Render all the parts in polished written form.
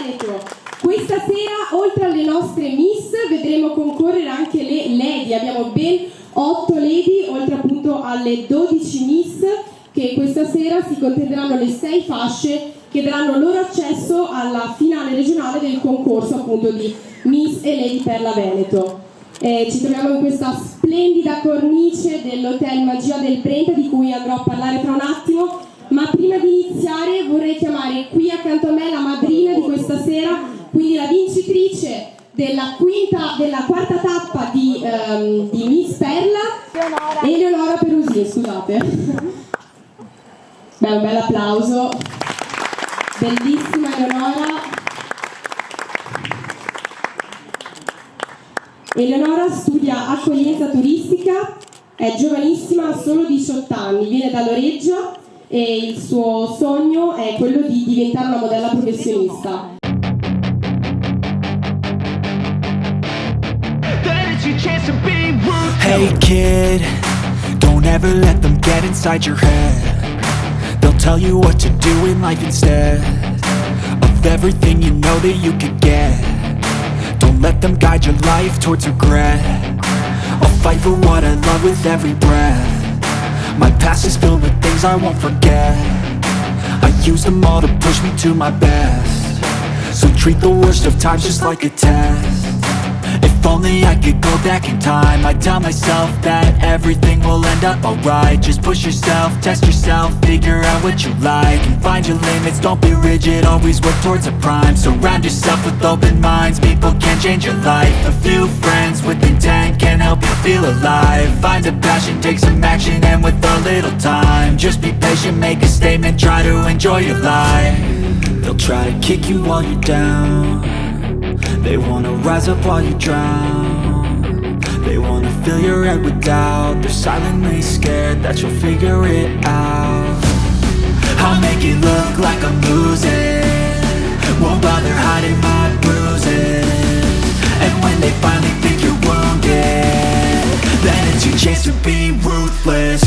Veneto. Questa sera, oltre alle nostre Miss, vedremo concorrere anche le Lady. Abbiamo ben 8 Lady, oltre appunto alle 12 Miss, che questa sera si contenderanno le 6 fasce che daranno loro accesso alla finale regionale del concorso appunto di Miss e Lady Perla Veneto. Ci troviamo in questa splendida cornice dell'hotel Magia del Brenta, di cui andrò a parlare tra un attimo, ma prima di iniziare vorrei chiamare qui accanto a me la madrina di questa sera, quindi la vincitrice della quarta tappa di Miss Perla, Eleonora Perusini, scusate. Beh, un bel applauso. Bellissima Eleonora. Eleonora studia accoglienza turistica, è giovanissima, ha solo 18 anni, viene da Loreggio e il suo sogno è quello di diventare una modella professionista. Hey kid, don't ever let them get inside your head. They'll tell you what to do in life instead of everything you know that you could get. Don't let them guide your life towards regret. I'll fight for what I love with every breath. My past is filled with things I won't forget. I use them all to push me to my best. So treat the worst of times just like a test. If only I could go back in time, I'd tell myself that everything will end up alright. Just push yourself, test yourself, figure out what you like, and find your limits, don't be rigid, always work towards a prime. Surround yourself with open minds, people can change your life. A few friends with intent can help you feel alive. Find a passion, take some action, and with a little time, just be patient, make a statement, try to enjoy your life. They'll try to kick you while you're down. They wanna rise up while you drown. They wanna fill your head with doubt. They're silently scared that you'll figure it out. I'll make it look like I'm losing, won't bother hiding my bruises. And when they finally think you're wounded, then it's your chance to be ruthless.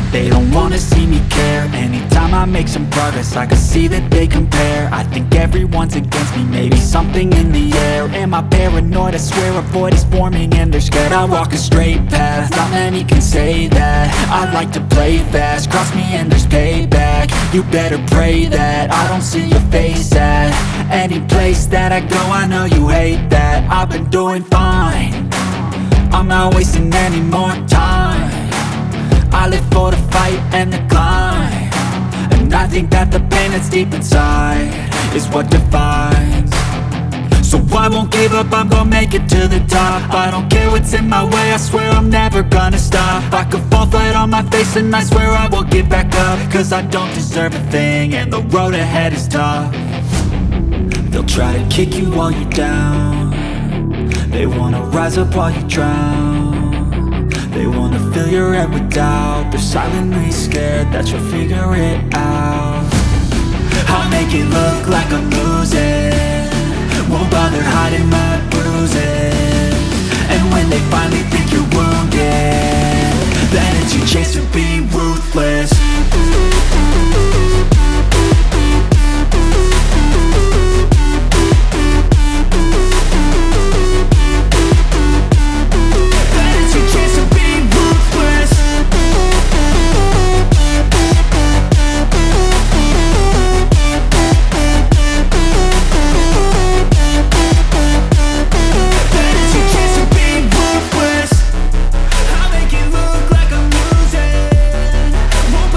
They don't wanna see me care. Anytime I make some progress, I can see that they compare. I think everyone's against me, maybe something in the air. Am I paranoid? I swear a void is forming and they're scared. I walk a straight path, not many can say that. I like to play fast, cross me and there's payback. You better pray that I don't see your face at any place that I go. I know you hate that. I've been doing fine, I'm not wasting any more time. I live for the fight and the climb, and I think that the pain that's deep inside is what defines. So I won't give up, I'm gonna make it to the top. I don't care what's in my way, I swear I'm never gonna stop. I could fall flat on my face and I swear I will get back up, cause I don't deserve a thing and the road ahead is tough. They'll try to kick you while you're down. They wanna rise up while you drown. They wanna fill your head with doubt. They're silently scared that you'll figure it out. I'll make it look like I'm losing, won't bother hiding my bruises. And when they finally think you're wounded, then it's your chance to be ruthless. Won't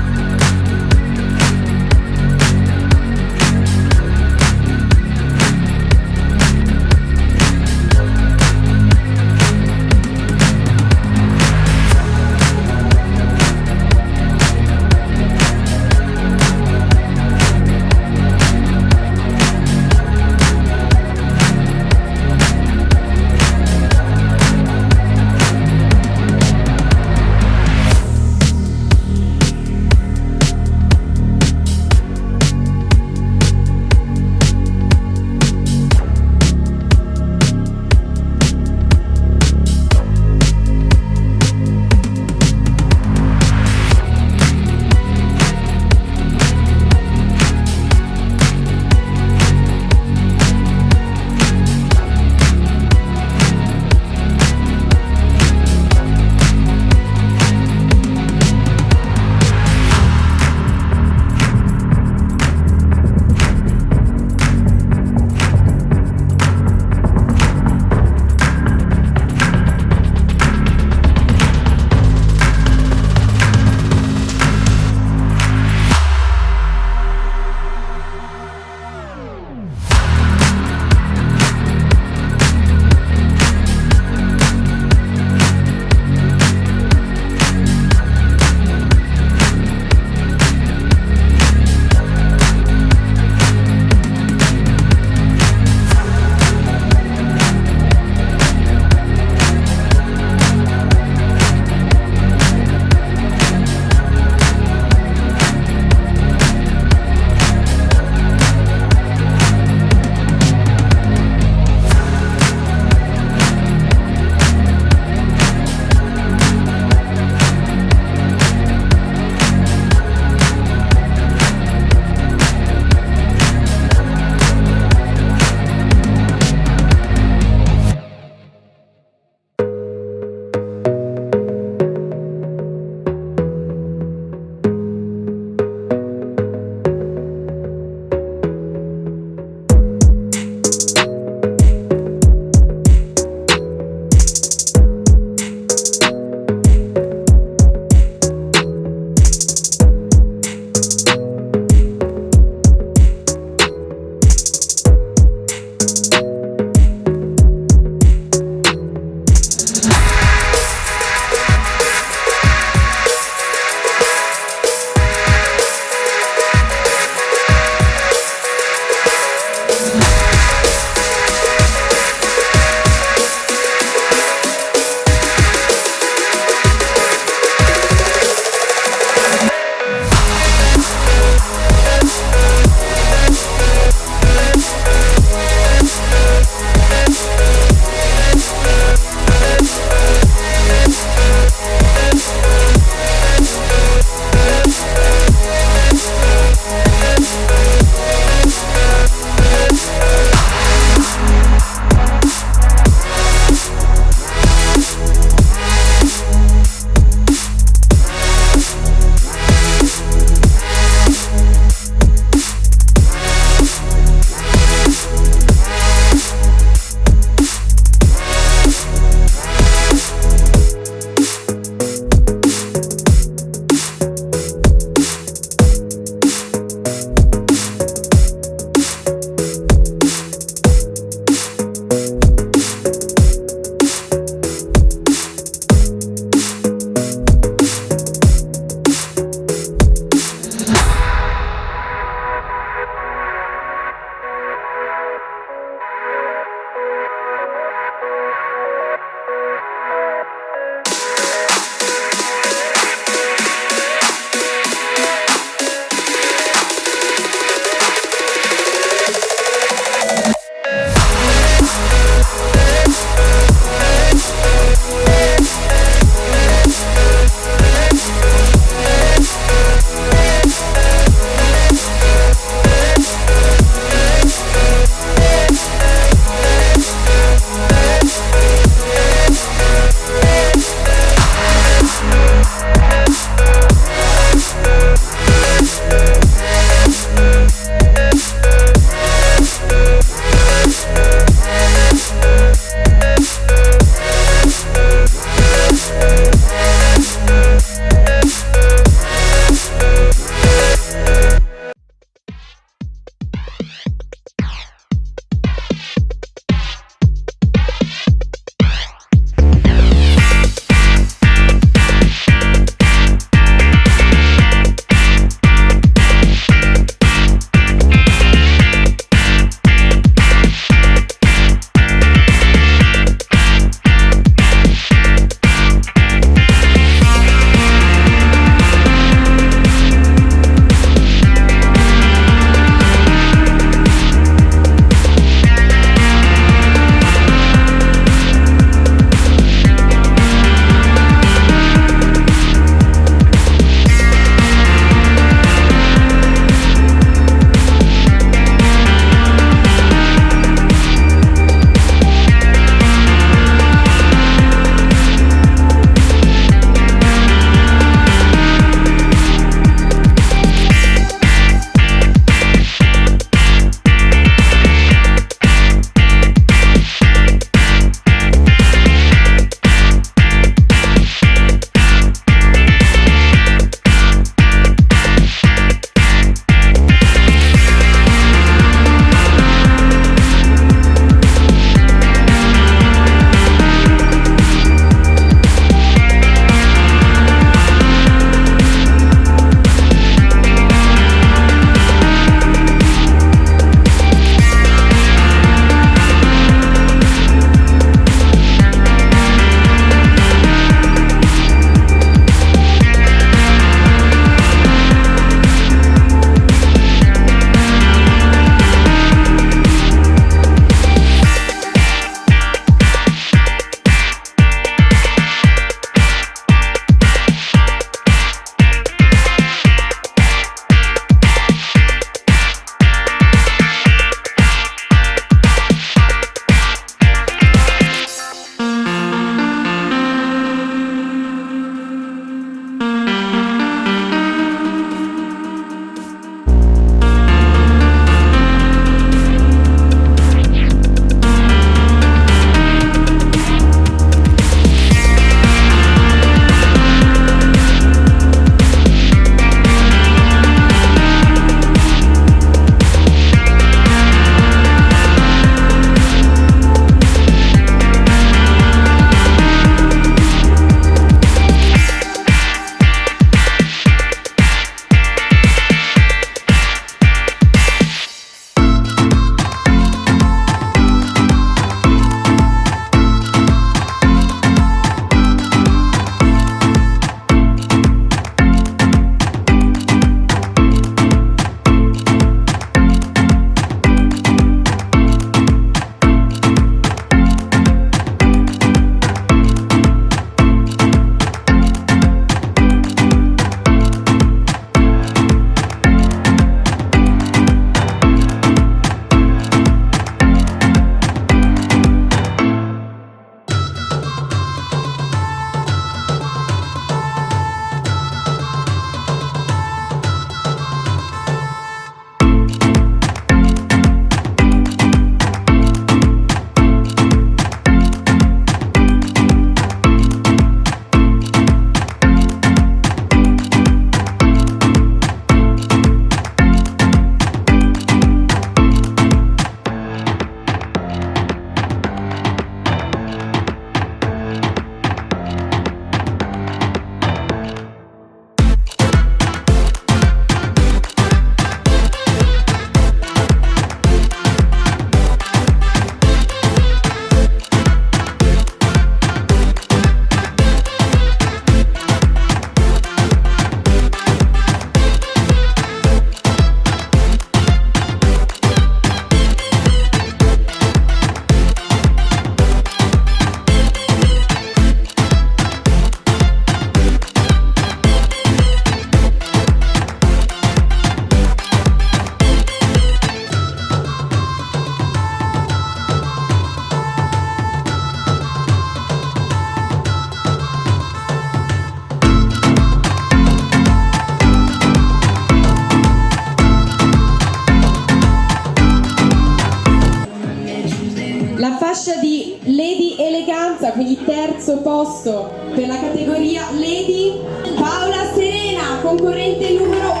Lady Eleganza, quindi terzo posto per la categoria Lady, Paola Serena, concorrente numero 1,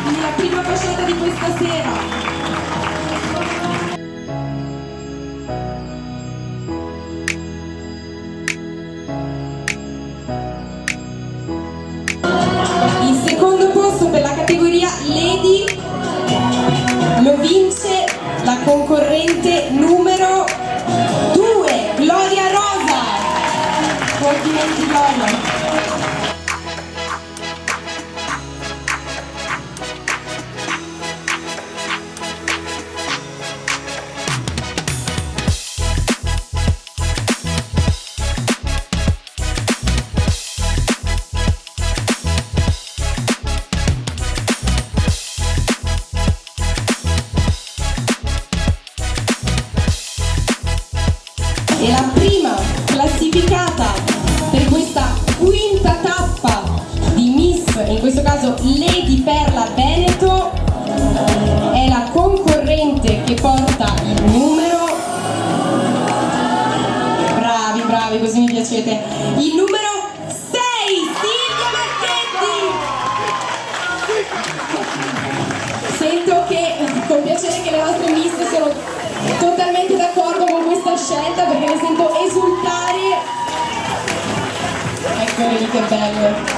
quindi la prima fasciata di questa sera. Il secondo posto per la categoria Lady lo vince la concorrente numero 2, Gloria Rosa. Complimenti Gloria. E la prima classificata per questa quinta tappa di Miss, in questo caso Lady Perla Veneto, è la concorrente che porta il numero, bravi, così mi piacete, il numero 6, Silvia Marchetti. Sento che, con piacere, che le nostre Miss sono totalmente d'accordo con questa scelta, perché le sento esultare. Eccole lì, che belle.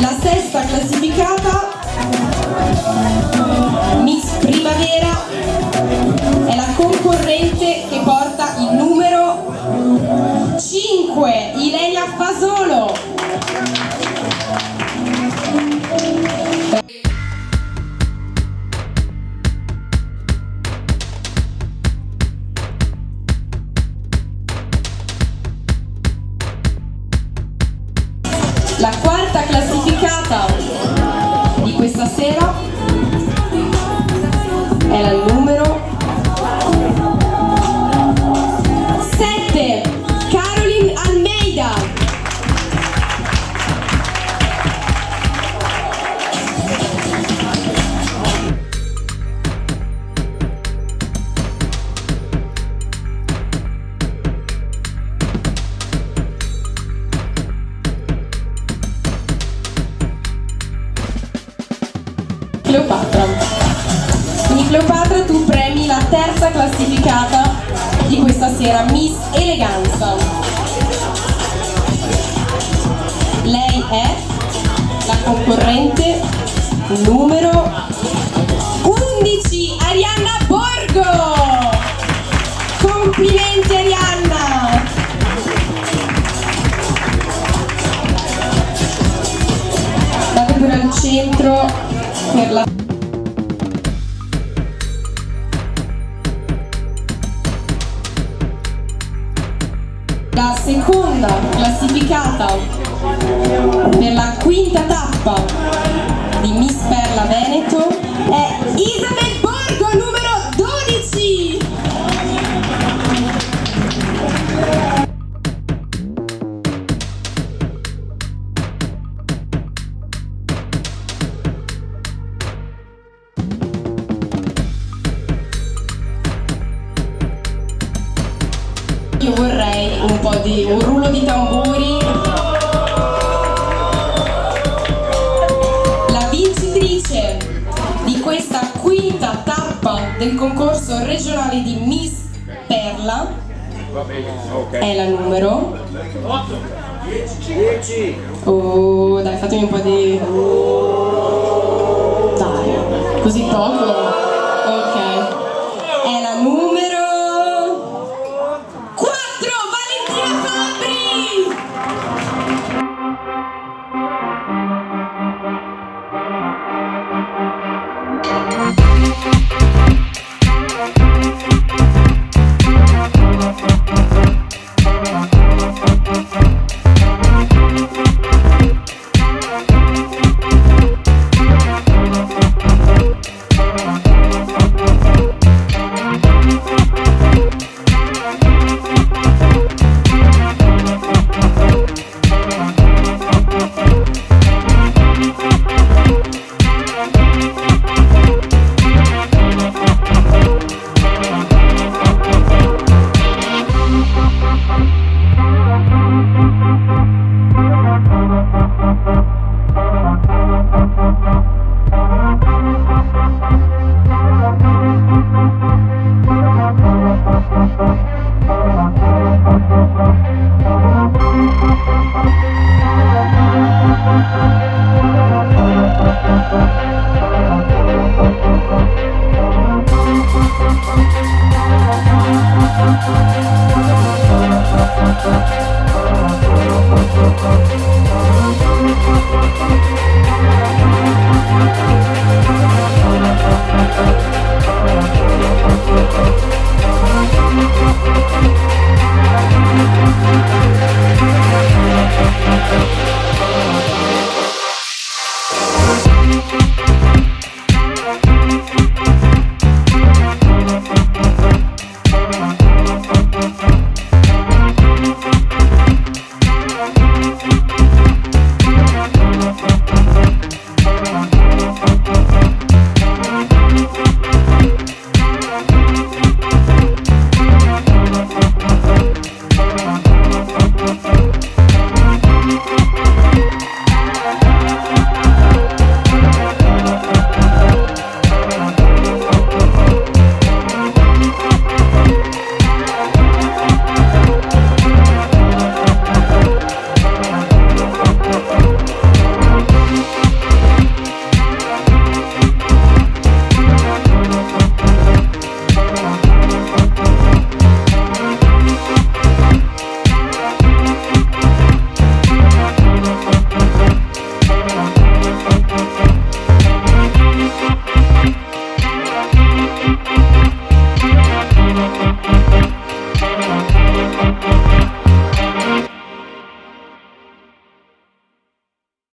La sesta classificata, Miss Primavera, è la concorrente che porta il numero 5, Ilenia Fasolo. La quarta classificata di questa sera è la numero 7, Caroline Almeida. Cleopatra. Quindi Cleopatra, tu premi la terza classificata di questa sera, Miss Eleganza. Lei è la concorrente numero 11, Arianna Borgo. Complimenti Arianna. Date pure al centro per la seconda classificata per la quinta tappa di Miss Perla Veneto è Isabel Borgo, numero 12. Io vorrei un rullo di tamburi. La vincitrice di questa quinta tappa del concorso regionale di Miss Perla è la numero 10. Oh, dai, fatemi un po' di... Dai, così poco.